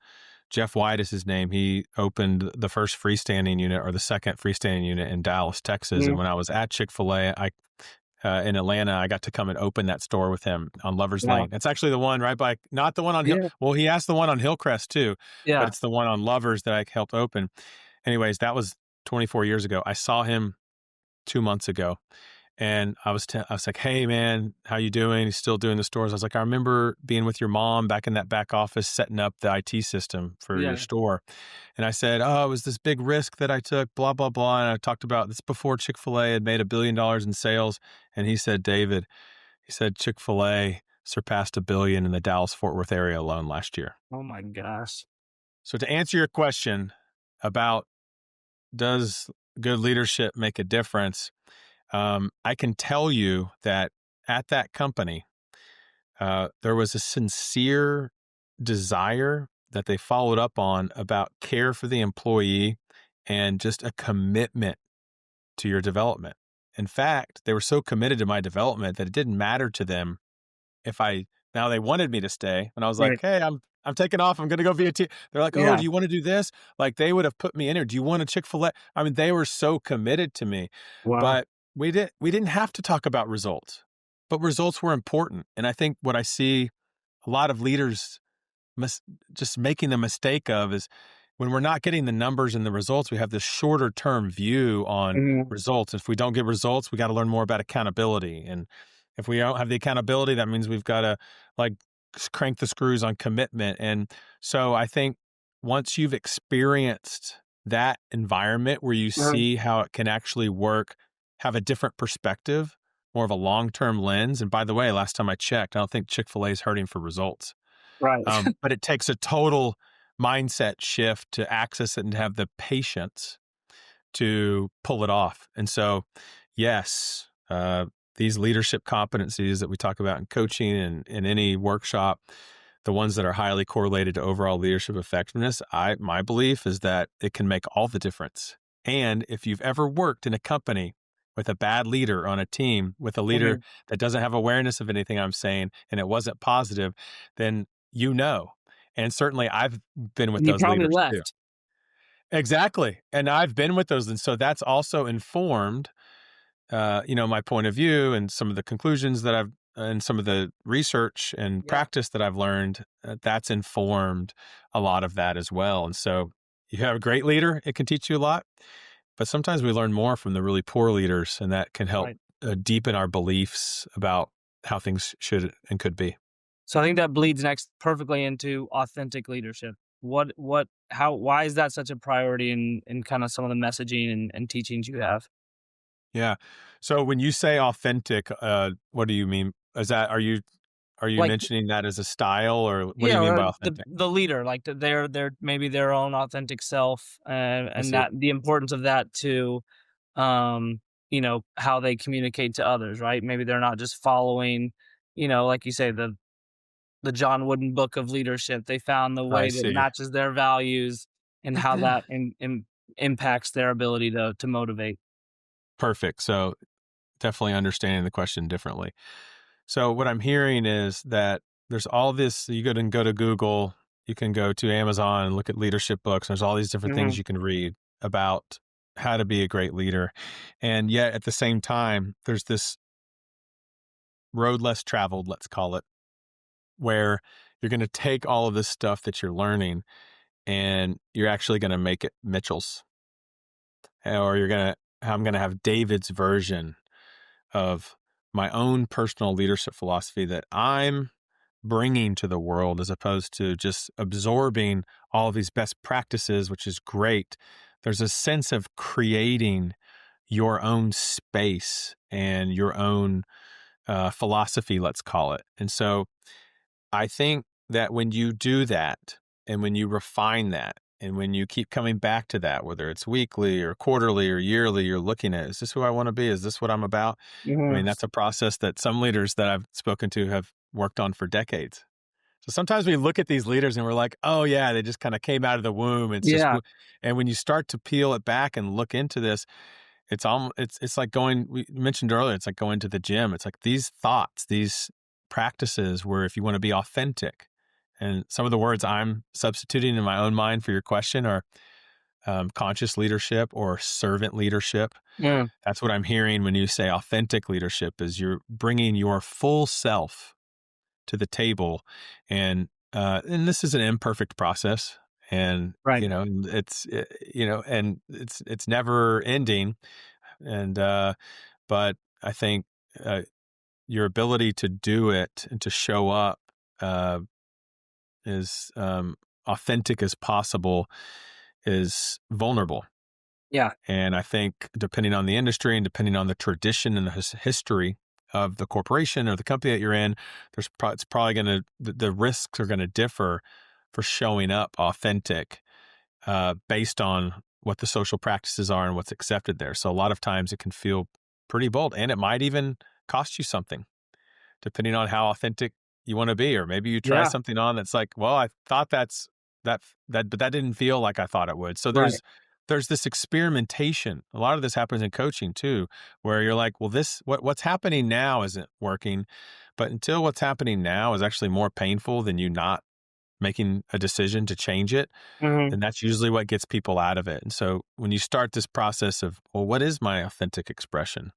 Jeff White is his name. He opened the first freestanding unit or the second freestanding unit in Dallas, Texas. And Mhm. when I was at Chick-fil-A, in Atlanta, I got to come and open that store with him on Lovers Wow. Lane. It's actually the one right by, not the one on Hill. Yeah. Well, he asked the one on Hillcrest too, but Yeah. it's the one on Lovers that I helped open. Anyways, that was 24 years ago. I saw him 2 months ago, and I was like, "Hey, man, how you doing?" He's still doing the stores. I was like, "I remember being with your mom back in that back office, setting up the IT system for your Yeah. store." And I said, "Oh, it was this big risk that I took, blah, blah, blah." And I talked about this before Chick-fil-A had made $1 billion in sales. And he said, "David," he said, "Chick-fil-A surpassed 1 billion in the Dallas-Fort Worth area alone last year. Oh my gosh. So to answer your question about does good leadership make a difference, I can tell you that at that company, there was a sincere desire that they followed up on about care for the employee and just a commitment to your development. In fact, they were so committed to my development that it didn't matter to them if now they wanted me to stay. And I was like, hey, I'm taking off. I'm going to go via T. They're like, oh, do you want to do this? Like they would have put me in there. Do you want a Chick-fil-A? I mean, they were so committed to me, but we didn't have to talk about results, but results were important. And I think what I see a lot of leaders just making the mistake of is when we're not getting the numbers and the results, we have this shorter term view on results. If we don't get results, we got to learn more about accountability. And if we don't have the accountability, that means we've got to like crank the screws on commitment. And so I think once you've experienced that environment where you see how it can actually work, have a different perspective, more of a long-term lens. And by the way, last time I checked, I don't think Chick-fil-A is hurting for results. Right. But it takes a total mindset shift to access it and have the patience to pull it off. And so, yes, these leadership competencies that we talk about in coaching and in any workshop, the ones that are highly correlated to overall leadership effectiveness, my belief is that it can make all the difference. And if you've ever worked in a company with a bad leader on a team, with a leader that doesn't have awareness of anything I'm saying, and it wasn't positive, then you know. And certainly I've been with those leaders too. Exactly. And I've been with those. And so that's also informed, my point of view and some of the conclusions that and some of the research and practice that I've learned, that's informed a lot of that as well. And so you have a great leader, it can teach you a lot, but sometimes we learn more from the really poor leaders, and that can help deepen our beliefs about how things should and could be. So I think that bleeds next perfectly into authentic leadership. Why is that such a priority in kind of some of the messaging and teachings you have? Yeah. So when you say authentic, what do you mean? Are you like, mentioning that as a style, or what do you mean by authentic? The leader, like they're maybe their own authentic self, and that the importance of that to, how they communicate to others, right? Maybe they're not just following, like you say, the John Wooden book of leadership. They found the way that matches their values and how that impacts their ability to motivate. Perfect. So definitely understanding the question differently. So what I'm hearing is that there's all this, you go to Google, you can go to Amazon and look at leadership books. There's all these different things you can read about how to be a great leader. And yet at the same time, there's this road less traveled, let's call it, where you're going to take all of this stuff that you're learning and you're actually going to make it Mitchell's. Or I'm going to have David's version of my own personal leadership philosophy that I'm bringing to the world, as opposed to just absorbing all of these best practices, which is great. There's a sense of creating your own space and your own philosophy, let's call it. And so I think that when you do that, and when you refine that, and when you keep coming back to that, whether it's weekly or quarterly or yearly, you're looking at, is this who I want to be? Is this what I'm about? I mean, that's a process that some leaders that I've spoken to have worked on for decades. So sometimes we look at these leaders and we're like, oh yeah, they just kind of came out of the womb. And when you start to peel it back and look into this, it's like we mentioned earlier, it's like going to the gym. It's like these thoughts, these practices where if you want to be authentic, and some of the words I'm substituting in my own mind for your question are conscious leadership or servant leadership. That's what I'm hearing when you say authentic leadership, is you're bringing your full self to the table. And this is an imperfect process, and, it's never ending. And, but I think your ability to do it and to show up as authentic as possible is vulnerable. Yeah. And I think depending on the industry and depending on the tradition and the history of the corporation or the company that you're in, it's probably going to, the risks are going to differ for showing up authentic based on what the social practices are and what's accepted there. So a lot of times it can feel pretty bold, and it might even cost you something, depending on how authentic you want to be. Or maybe you try something on that's like, well, I thought but that didn't feel like I thought it would. So there's this experimentation. A lot of this happens in coaching too, where you're like, well, what's happening now isn't working, but until what's happening now is actually more painful than you not making a decision to change it, then that's usually what gets people out of it. And so when you start this process of, well, what is my authentic expression?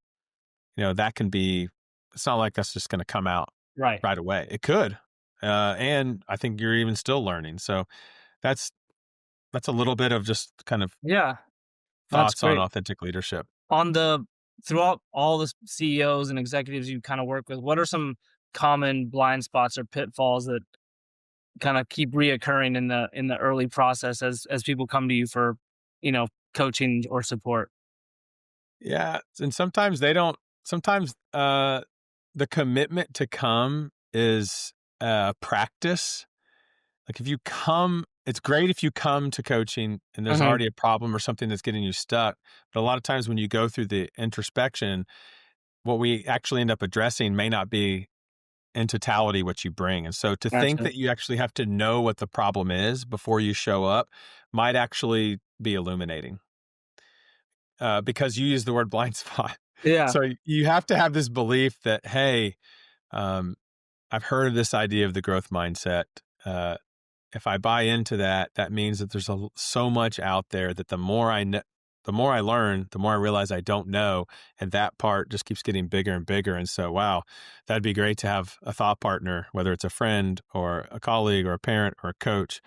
That can be, it's not like that's just going to come out right away. It could. And I think you're even still learning. So that's a little bit of just kind of thoughts on authentic leadership. Throughout all the CEOs and executives you kind of work with, what are some common blind spots or pitfalls that kind of keep reoccurring in the early process as people come to you for, coaching or support? Yeah. And sometimes the commitment to come is practice. Like if you come, it's great if you come to coaching and there's already a problem or something that's getting you stuck. But a lot of times when you go through the introspection, what we actually end up addressing may not be in totality what you bring. And so to think that you actually have to know what the problem is before you show up might actually be illuminating. Because you use the word blind spot. Yeah. So you have to have this belief that, hey, I've heard of this idea of the growth mindset. If I buy into that, that means that there's so much out there that the more I learn, the more I realize I don't know. And that part just keeps getting bigger and bigger. And so, wow, that'd be great to have a thought partner, whether it's a friend or a colleague or a parent or a coach,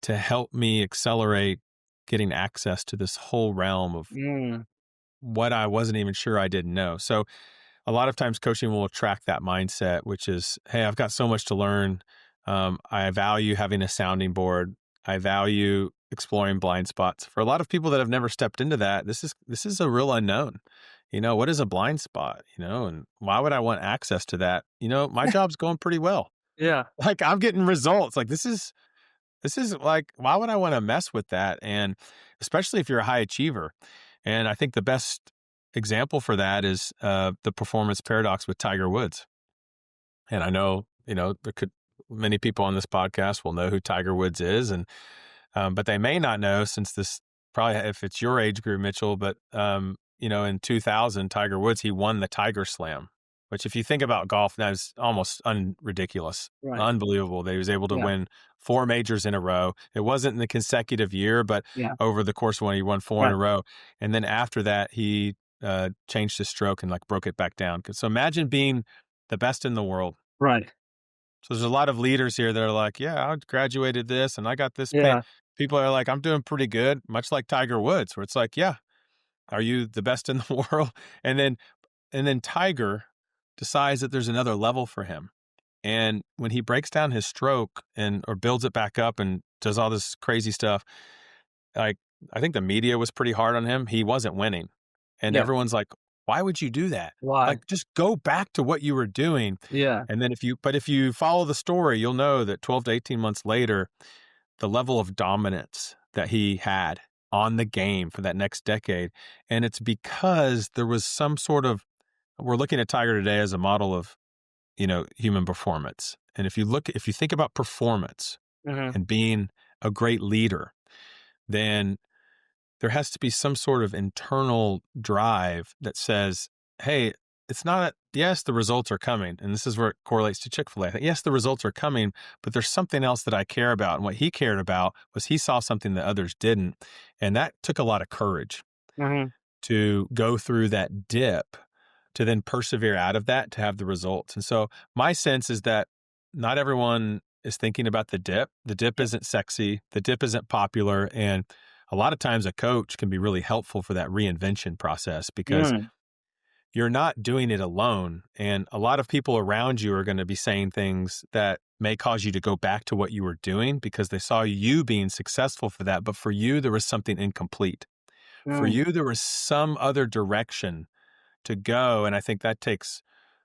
to help me accelerate getting access to this whole realm of what I wasn't even sure I didn't know. So a lot of times coaching will attract that mindset, which is, hey, I've got so much to learn. I value having a sounding board. I value exploring blind spots. For a lot of people that have never stepped into that, this is a real unknown. What is a blind spot? And why would I want access to that? My job's going pretty well. Yeah. Like I'm getting results. Like this is like, why would I want to mess with that? And especially if you're a high achiever. And I think the best example for that is the performance paradox with Tiger Woods. And I know, many people on this podcast will know who Tiger Woods is, and but they may not know, since this probably, if it's your age group, Mitchell, but in 2000, Tiger Woods, he won the Tiger Slam, which if you think about golf, that is almost ridiculous, unbelievable that he was able to win 4 majors in a row. It wasn't in the consecutive year, but over the course of one, he won 4 in a row. And then after that, he changed his stroke and broke it back down. So imagine being the best in the world. Right. So there's a lot of leaders here that are like, yeah, I graduated this and I got this. People are like, I'm doing pretty good, much like Tiger Woods, where it's like, yeah, are you the best in the world? And then Tiger decides that there's another level for him. And when he breaks down his stroke or builds it back up and does all this crazy stuff, like, I think the media was pretty hard on him. He wasn't winning. And everyone's like, why would you do that? Why? Like, just go back to what you were doing. Yeah. And then if you follow the story, you'll know that 12 to 18 months later, the level of dominance that he had on the game for that next decade. And it's because there was some sort of, we're looking at Tiger today as a model of, human performance. And if you think about performance and being a great leader, then there has to be some sort of internal drive that says, hey, it's not, yes, the results are coming. And this is where it correlates to Chick-fil-A. I think, yes, the results are coming, but there's something else that I care about. And what he cared about was he saw something that others didn't. And that took a lot of courage to go through that dip, to then persevere out of that, to have the results. And so my sense is that not everyone is thinking about the dip. The dip isn't sexy. The dip isn't popular. And a lot of times a coach can be really helpful for that reinvention process, because you're not doing it alone. And a lot of people around you are going to be saying things that may cause you to go back to what you were doing because they saw you being successful for that. But for you, there was something incomplete. For you, there was some other direction to go. And I think that takes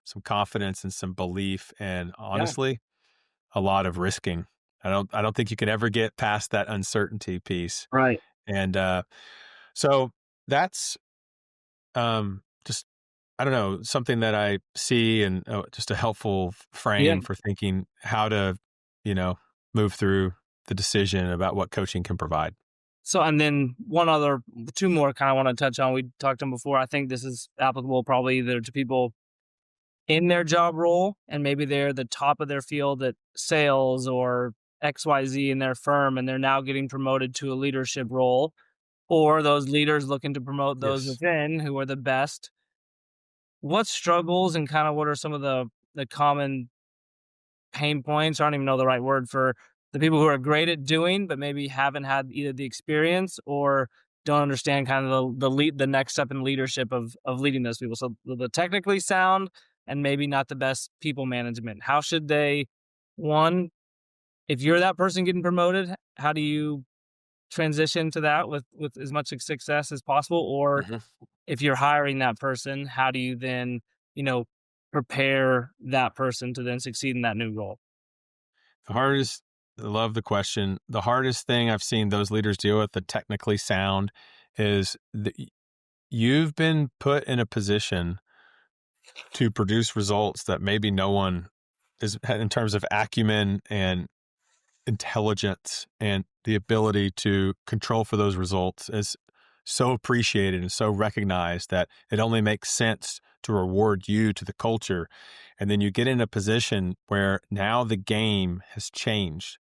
some confidence and some belief, and Yeah. honestly, a lot of risking. I don't think you can ever get past that uncertainty piece. Right. And so that's just, I don't know, something that I see, and just a helpful Yeah. frame for thinking how to, you know, move through the decision about what coaching can provide. So, and then two more kind of want to touch on. We talked on before. I think this is applicable probably either to people in their job role, and maybe they're the top of their field at sales or XYZ in their firm, and they're now getting promoted to a leadership role, or those leaders looking to promote those Yes. within who are the best. What struggles and kind of what are some of the common pain points? I don't even know the right word for the people who are great at doing, but maybe haven't had either the experience or don't understand kind of the next step in leadership of leading those people. So the technically sound and maybe not the best people management. How should they, one, if you're that person getting promoted, how do you transition to that with as much success as possible? Or Mhm. if you're hiring that person, how do you then, you know, prepare that person to then succeed in that new role? The hardest, I love the question. The hardest thing I've seen those leaders deal with, the technically sound, is that you've been put in a position to produce results that maybe no one is, in terms of acumen and intelligence and the ability to control for those results, is so appreciated and so recognized that it only makes sense to reward you to the culture. And then you get in a position where now the game has changed.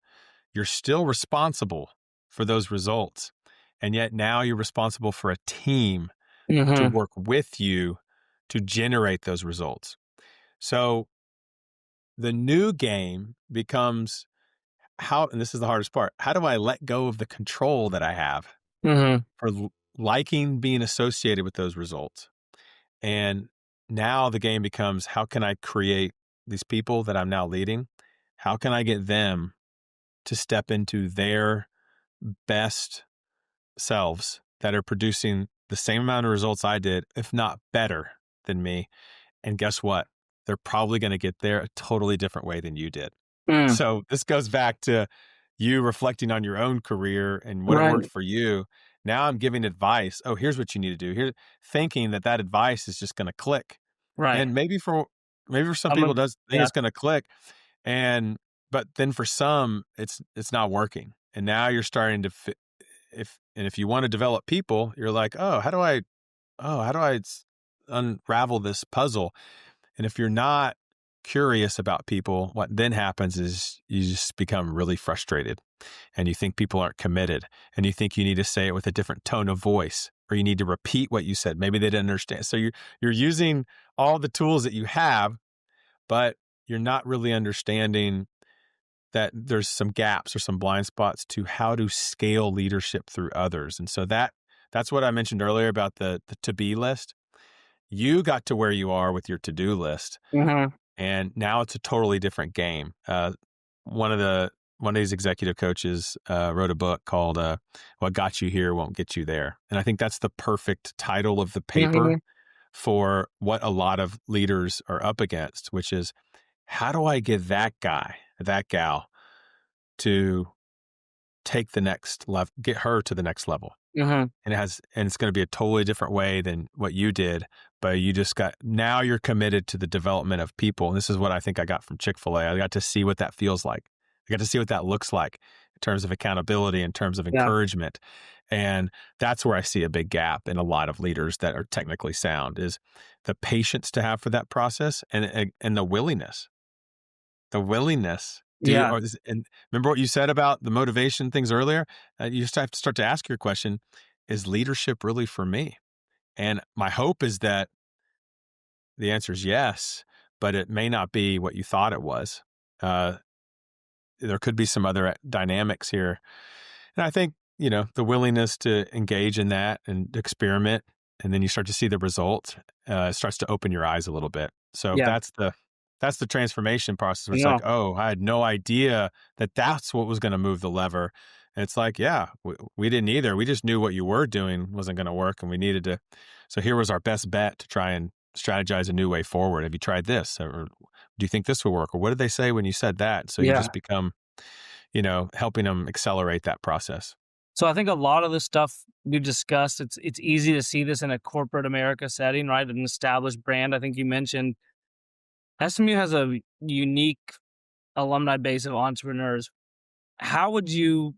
You're still responsible for those results. And yet now you're responsible for a team to Mhm. work with you to generate those results. So the new game becomes, how, and this is the hardest part, how do I let go of the control that I have Mhm. for liking being associated with those results? And now the game becomes, how can I create these people that I'm now leading? How can I get them to step into their best selves that are producing the same amount of results I did, if not better than me? And guess what? They're probably going to get there a totally different way than you did. Mm. So this goes back to you reflecting on your own career and what it worked Right. for you. Now I'm giving advice. Oh, here's what you need to do. Here, thinking that that advice is just going to click. Right. And maybe for some I'm a people it does think Yeah. it's going to click. And but then for some it's not working. And now you're starting to if you want to develop people, you're like, how do I unravel this puzzle? And if you're not curious about people, what then happens is you just become really frustrated, and you think people aren't committed, and you think you need to say it with a different tone of voice, or you need to repeat what you said. Maybe they didn't understand. So you're using all the tools that you have, but you're not really understanding that there's some gaps or some blind spots to how to scale leadership through others. And so that's what I mentioned earlier about the to be list. You got to where you are with your to-do list, Mhm. and now it's a totally different game. One of the one of these executive coaches wrote a book called "What Got You Here Won't Get You There," and I think that's the perfect title of the paper Mhm. for what a lot of leaders are up against, which is, how do I get that guy, that gal, to take the next level, get her to the next level? Mhm. And it's going to be a totally different way than what you did, but now you're committed to the development of people. And this is what I think I got from Chick-fil-A. I got to see what that feels like. I got to see what that looks like in terms of accountability, in terms of Yeah. encouragement. And that's where I see a big gap in a lot of leaders that are technically sound, is the patience to have for that process, and the willingness to, Yeah. and remember what you said about the motivation things earlier. You just have to start to ask your question: is leadership really for me? And my hope is that the answer is yes, but it may not be what you thought it was. Uh, there could be some other dynamics here. And I think, the willingness to engage in that and experiment, and then you start to see the results, starts to open your eyes a little bit. So Yeah. that's the transformation process, where it's like, No. oh, I had no idea that that's what was going to move the lever. And it's like, yeah, we didn't either. We just knew what you were doing wasn't going to work, and we needed to. So here was our best bet to try and strategize a new way forward? Have you tried this? Or do you think this will work? Or what did they say when you said that? So you Yeah. just become, helping them accelerate that process. So I think a lot of the stuff you discussed, it's easy to see this in a corporate America setting, right? An established brand. I think you mentioned SMU has a unique alumni base of entrepreneurs. How would you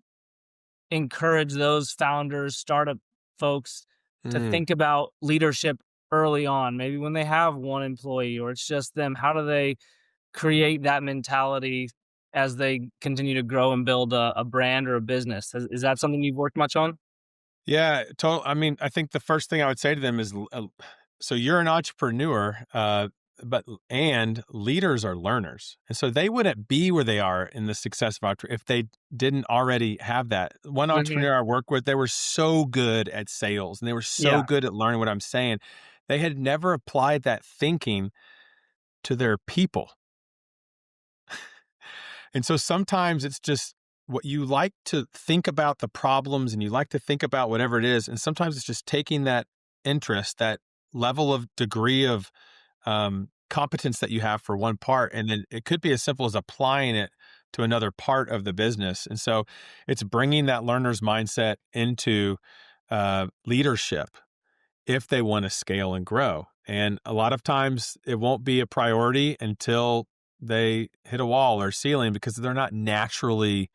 encourage those founders, startup folks to Mm. think about leadership early on? Maybe when they have one employee or it's just them, how do they create that mentality as they continue to grow and build a brand or a business? Is that something you've worked much on? Yeah, I mean, I think the first thing I would say to them is, so you're an entrepreneur, and leaders are learners, and so they wouldn't be where they are in the success of entrepreneur if they didn't already have that. One Mhm. entrepreneur I work with, they were so good at sales, and they were so Yeah. good at learning what I'm saying. They had never applied that thinking to their people. And so sometimes it's just what you like to think about the problems and you like to think about whatever it is. And sometimes it's just taking that interest, that level of degree of competence that you have for one part. And then it could be as simple as applying it to another part of the business. And so it's bringing that learner's mindset into leadership if they want to scale and grow. And a lot of times it won't be a priority until they hit a wall or ceiling because they're not naturally,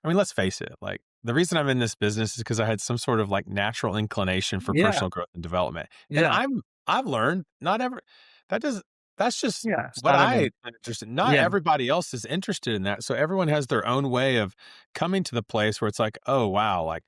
I mean, let's face it, like the reason I'm in this business is because I had some sort of like natural inclination for Yeah. personal growth and development. And Yeah. I've learned not every that does that's just Yeah. It's what not I everyone. am interested in. Not Yeah. everybody else is interested in that. So everyone has their own way of coming to the place where it's like, oh wow, like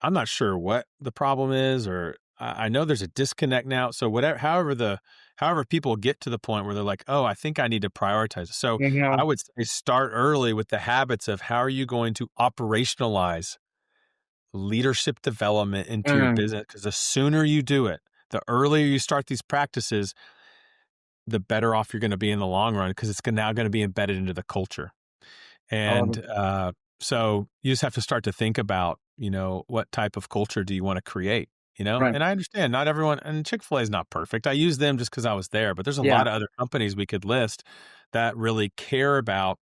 I'm not sure what the problem is, or I know there's a disconnect now. So whatever, however people get to the point where they're like, oh, I think I need to prioritize it. So I Mhm. would say start early with the habits of how are you going to operationalize leadership development into your Mm. business? Because the sooner you do it, the earlier you start these practices, the better off you're going to be in the long run because it's now going to be embedded into the culture. I love And it. so you just have to start to think about, what type of culture do you want to create? Right. And I understand not everyone, and Chick-fil-A is not perfect. I use them just because I was there, but there's a Yeah. lot of other companies we could list that really care about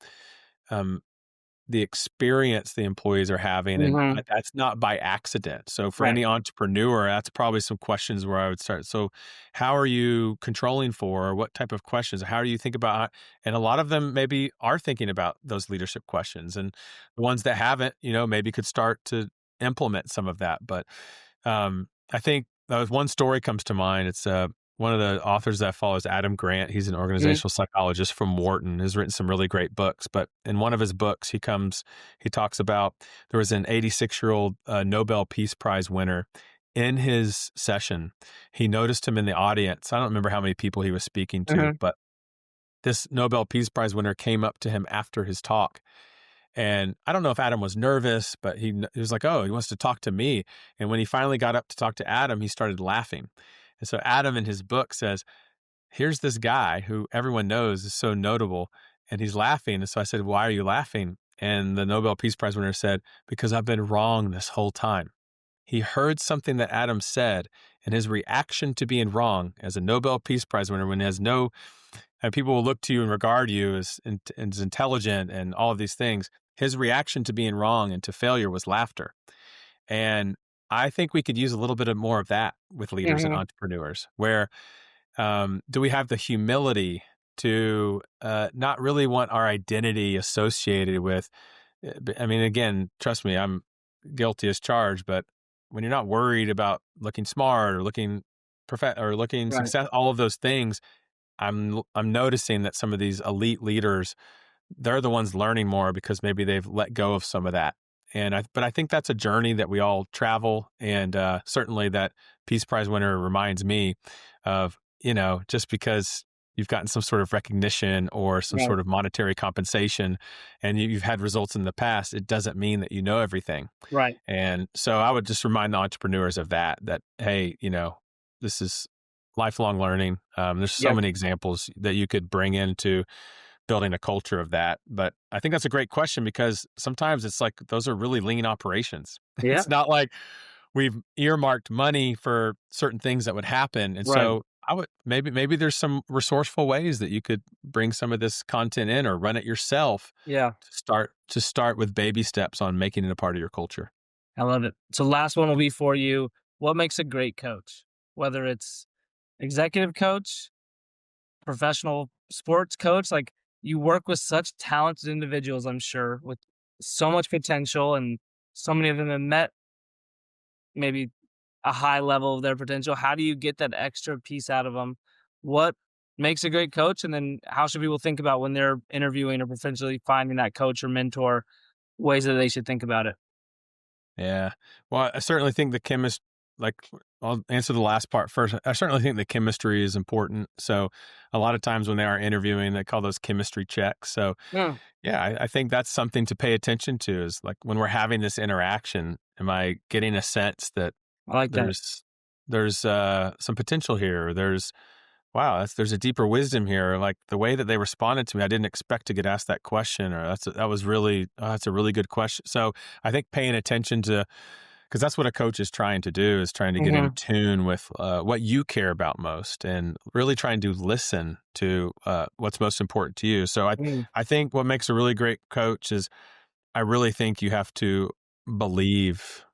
um, the experience the employees are having, and Mhm. that's not by accident. So for Right. any entrepreneur, that's probably some questions where I would start. So how are you controlling for, or what type of questions? How do you think about, and a lot of them maybe are thinking about those leadership questions, and the ones that haven't, maybe could start to implement some of that. But I think one story comes to mind. It's one of the authors that I follow is Adam Grant. He's an Mhm. organizational psychologist from Wharton. Has written some really great books. But in one of his books, he talks about there was an 86-year-old Nobel Peace Prize winner. In his session, he noticed him in the audience. I don't remember how many people he was speaking to, Mhm. but this Nobel Peace Prize winner came up to him after his talk. And I don't know if Adam was nervous, but he was like, oh, he wants to talk to me. And when he finally got up to talk to Adam, he started laughing. And so Adam in his book says, here's this guy who everyone knows is so notable, and he's laughing. And so I said, why are you laughing? And the Nobel Peace Prize winner said, because I've been wrong this whole time. He heard something that Adam said, and his reaction to being wrong as a Nobel Peace Prize winner, when he has no, and people will look to you and regard you as intelligent and all of these things, his reaction to being wrong and to failure was laughter. And I think we could use a little bit of more of that with leaders and Mhm. entrepreneurs, where do we have the humility to not really want our identity associated with? I mean, again, trust me, I'm guilty as charged. But when you're not worried about looking smart or looking or looking Right. success, all of those things, I'm noticing that some of these elite leaders, they're the ones learning more because maybe they've let go of some of that. But I think that's a journey that we all travel, and certainly that Peace Prize winner reminds me of, just because you've gotten some sort of recognition or some Right. sort of monetary compensation, and you've had results in the past, it doesn't mean that you know everything. Right. And so I would just remind the entrepreneurs of that, hey, this is lifelong learning. There's so Yep. many examples that you could bring into building a culture of that. But I think that's a great question because sometimes it's like those are really lean operations. Yeah. It's not like we've earmarked money for certain things that would happen. And Right. so I would maybe there's some resourceful ways that you could bring some of this content in or run it yourself Yeah, to start with baby steps on making it a part of your culture. I love it. So last one will be for you. What makes a great coach? Whether it's executive coach, professional sports coach, like you work with such talented individuals, I'm sure, with so much potential, and so many of them have met maybe a high level of their potential. How do you get that extra piece out of them? What makes a great coach? And then how should people think about when they're interviewing or potentially finding that coach or mentor, ways that they should think about it? Yeah. Well, I certainly think like, I'll answer the last part first. I certainly think the chemistry is important. So, a lot of times when they are interviewing, they call those chemistry checks. So, Mm, yeah, I think that's something to pay attention to is like when we're having this interaction, am I getting a sense that I like that. there's some potential here? Or wow, there's a deeper wisdom here. Like the way that they responded to me, I didn't expect to get asked that question, or that was really that's a really good question. So I think paying attention to because that's what a coach is trying to do is trying to get in Hmm. tune with what you care about most, and really trying to listen to what's most important to you. So Mm, I think what makes a really great coach is I really think you have to believe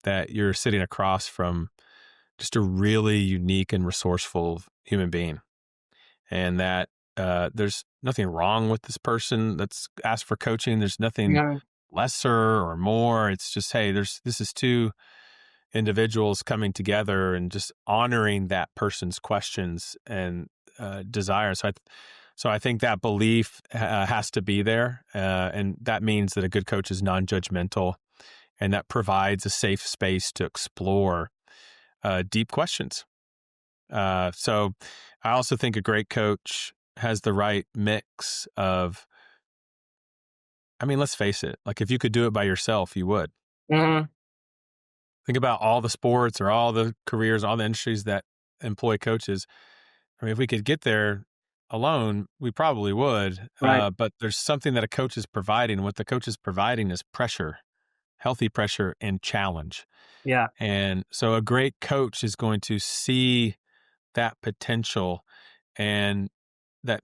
that you're sitting across from just a really unique and resourceful human being, and that there's nothing wrong with this person that's asked for coaching. There's nothing yeah, lesser or more. It's just, hey, this is two individuals coming together and just honoring that person's questions and desires. So I think that belief has to be there, and that means that a good coach is non-judgmental, and that provides a safe space to explore deep questions. So I also think a great coach has the right mix of, I mean, let's face it, like if you could do it by yourself, you would. hmm, Think about all the sports or all the careers, all the industries that employ coaches. I mean, if we could get there alone, we probably would. right. But there's something that a coach is providing. What the coach is providing is pressure, healthy pressure, and challenge. Yeah. And so a great coach is going to see that potential, and that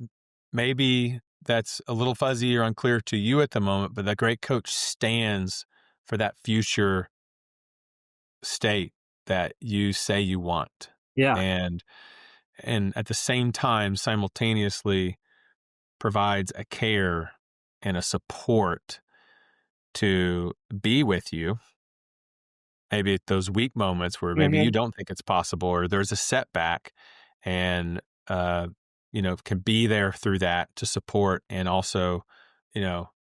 maybe that's a little fuzzy or unclear to you at the moment, but the great coach stands for that future state that you say you want. Yeah. And at the same time simultaneously provides a care and a support to be with you. Maybe at those weak moments where maybe you Hmm. don't think it's possible or there's a setback, and uh can be there through that to support. And also,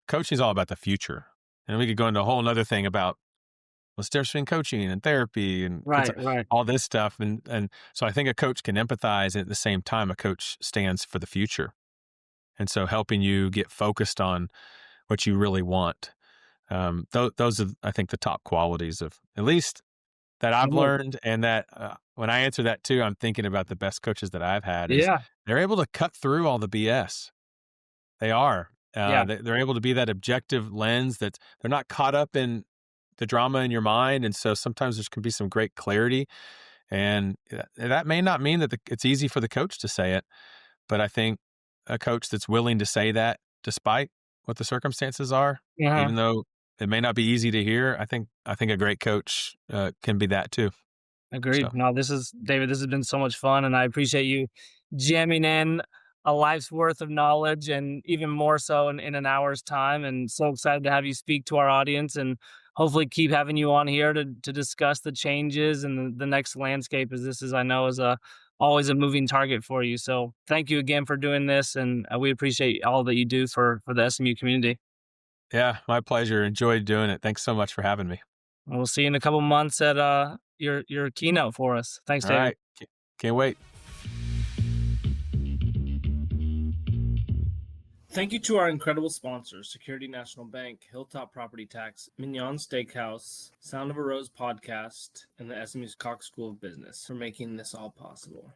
coaching is all about the future, and we could go into a whole nother thing about what's the difference between coaching and therapy and Right. Right. all this stuff. And so I think a coach can empathize, and at the same time a coach stands for the future, and so helping you get focused on what you really want. Those are, I think, the top qualities of, at least that I've Mhm. learned. And that when I answer that too, I'm thinking about the best coaches that I've had is Yeah. they're able to cut through all the BS. They are. Yeah. They're able to be that objective lens that they're not caught up in the drama in your mind. And so sometimes there can be some great clarity. And that may not mean that it's easy for the coach to say it, but I think a coach that's willing to say that despite what the circumstances are, Uh-huh. even though it may not be easy to hear, I think a great coach can be that too. Agreed. So No, David, this has been so much fun, and I appreciate you jamming in a life's worth of knowledge, and even more so in an hour's time. And so excited to have you speak to our audience, and hopefully keep having you on here to discuss the changes and the next landscape, as this is, I know, is always a moving target for you. So thank you again for doing this, and we appreciate all that you do for the SMU community. yeah, my pleasure. Enjoyed doing it. Thanks so much for having me. And we'll see you in a couple months at your keynote for us. Thanks, All David. right. Can't wait. Thank you to our incredible sponsors, Security National Bank, Hilltop Property Tax, Mignon Steakhouse, Sound of a Rose Podcast, and the SMU's Cox School of Business for making this all possible.